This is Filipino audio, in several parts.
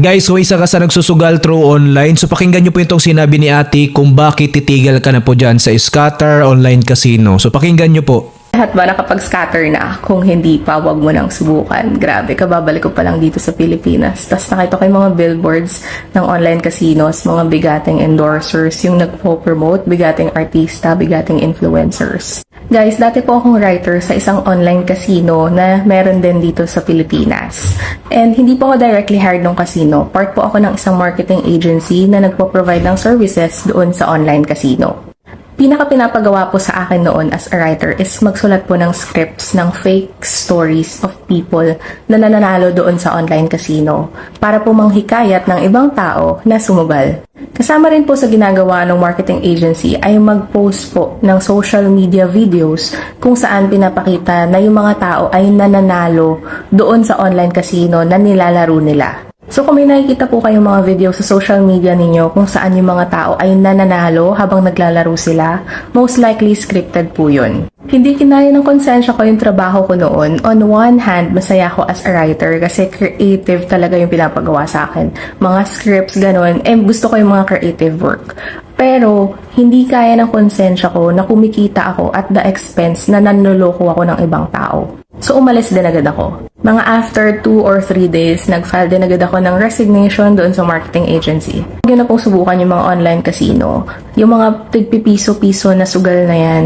Guys, so isa ka sa nagsusugal through online. So pakinggan nyo po itong sinabi ni ate kung bakit titigal ka na po dyan sa scatter online casino. So pakinggan nyo po. Lahat ba nakapag-scatter na? Kung hindi pa, wag mo nang subukan. Grabe, kababalik ko pa lang dito sa Pilipinas. Tapos nakita ko yung mga billboards ng online casinos, mga bigating endorsers, yung nagpo-promote, bigating artista, bigating influencers. Guys, dati po akong writer sa isang online casino na meron din dito sa Pilipinas. And hindi po ako directly hired ng casino. Part po ako ng isang marketing agency na nagpo-provide ng services doon sa online casino. Pinaka-pinapagawa po sa akin noon as a writer is magsulat po ng scripts ng fake stories of people na nananalo doon sa online casino para po manghikayat ng ibang tao na sumugal. Kasama rin po sa ginagawa ng marketing agency ay mag-post po ng social media videos kung saan pinapakita na yung mga tao ay nananalo doon sa online casino na nilalaro nila. So kung may nakikita po kayong mga video sa social media ninyo kung saan yung mga tao ay nananalo habang naglalaro sila, most likely scripted po yun. Hindi kinaya ng konsensya ko yung trabaho ko noon. On one hand, masaya ako as a writer kasi creative talaga yung pinapagawa sa akin. Mga scripts, ganun. Gusto ko yung mga creative work. Pero, hindi kaya ng konsensya ko na kumikita ako at the expense na nanloloko ako ng ibang tao. So, umalis din agad ako. Mga after 2 or 3 days, nag-file din agad ako ng resignation doon sa marketing agency. Huwag na pong subukan yung mga online casino. Yung mga tigpipiso-piso na sugal na yan,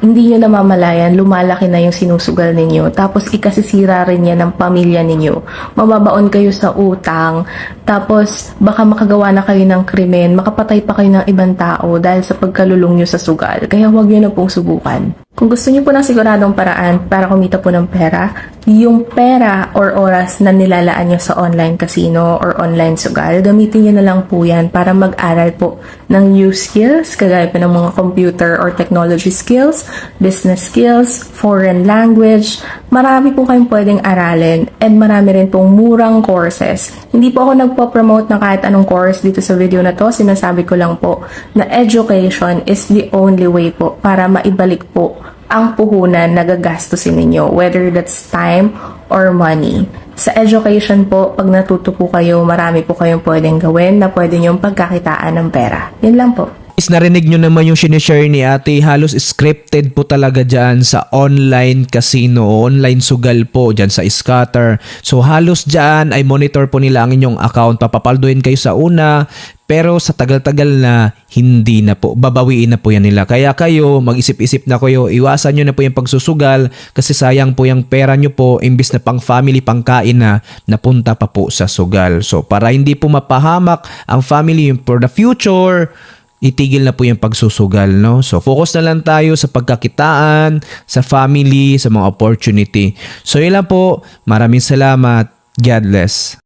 hindi nyo namamalayan, lumalaki na yung sinusugal ninyo. Tapos ikasisira rin yan ng pamilya ninyo. Mababaon kayo sa utang. Tapos baka makagawa na kayo ng krimen, makapatay pa kayo ng ibang tao dahil sa pagkalulong nyo sa sugal. Kaya huwag nyo na pong subukan. Kung gusto niyo po ng siguradong paraan para kumita po ng pera, yung pera or oras na nilalaan nyo sa online casino or online sugal, gamitin nyo na lang po yan para mag-aral po ng new skills, kagaya po ng mga computer or technology skills, business skills, foreign language. Marami po kayong pwedeng aralin and marami rin pong murang courses. Hindi po ako nagpo-promote ng kahit anong course dito sa video na to. Sinasabi ko lang po na education is the only way po para maibalik po ang puhunan na gagastusin ninyo, whether that's time or money. Sa education po, pag natuto po kayo, marami po kayong pwedeng gawin na pwede nyong pagkakitaan ng pera. Yun lang po. Guys, narinig nyo naman yung sinishare ni ate, halos scripted po talaga dyan sa online casino, online sugal po dyan sa scatter. So halos dyan ay monitor po nila ang inyong account, papapalduin kayo sa una, pero sa tagal-tagal na hindi na po, babawiin na po yan nila. Kaya kayo, mag-isip-isip na kayo, iwasan nyo na po yung pagsusugal kasi sayang po yung pera nyo po, imbis na pang family, pang kain na, napunta pa po sa sugal. So para hindi po mapahamak ang family for the future, itigil na po yung pagsusugal, no? So, focus na lang tayo sa pagkakitaan, sa family, sa mga opportunity. So, yun lang po. Maraming salamat. God bless.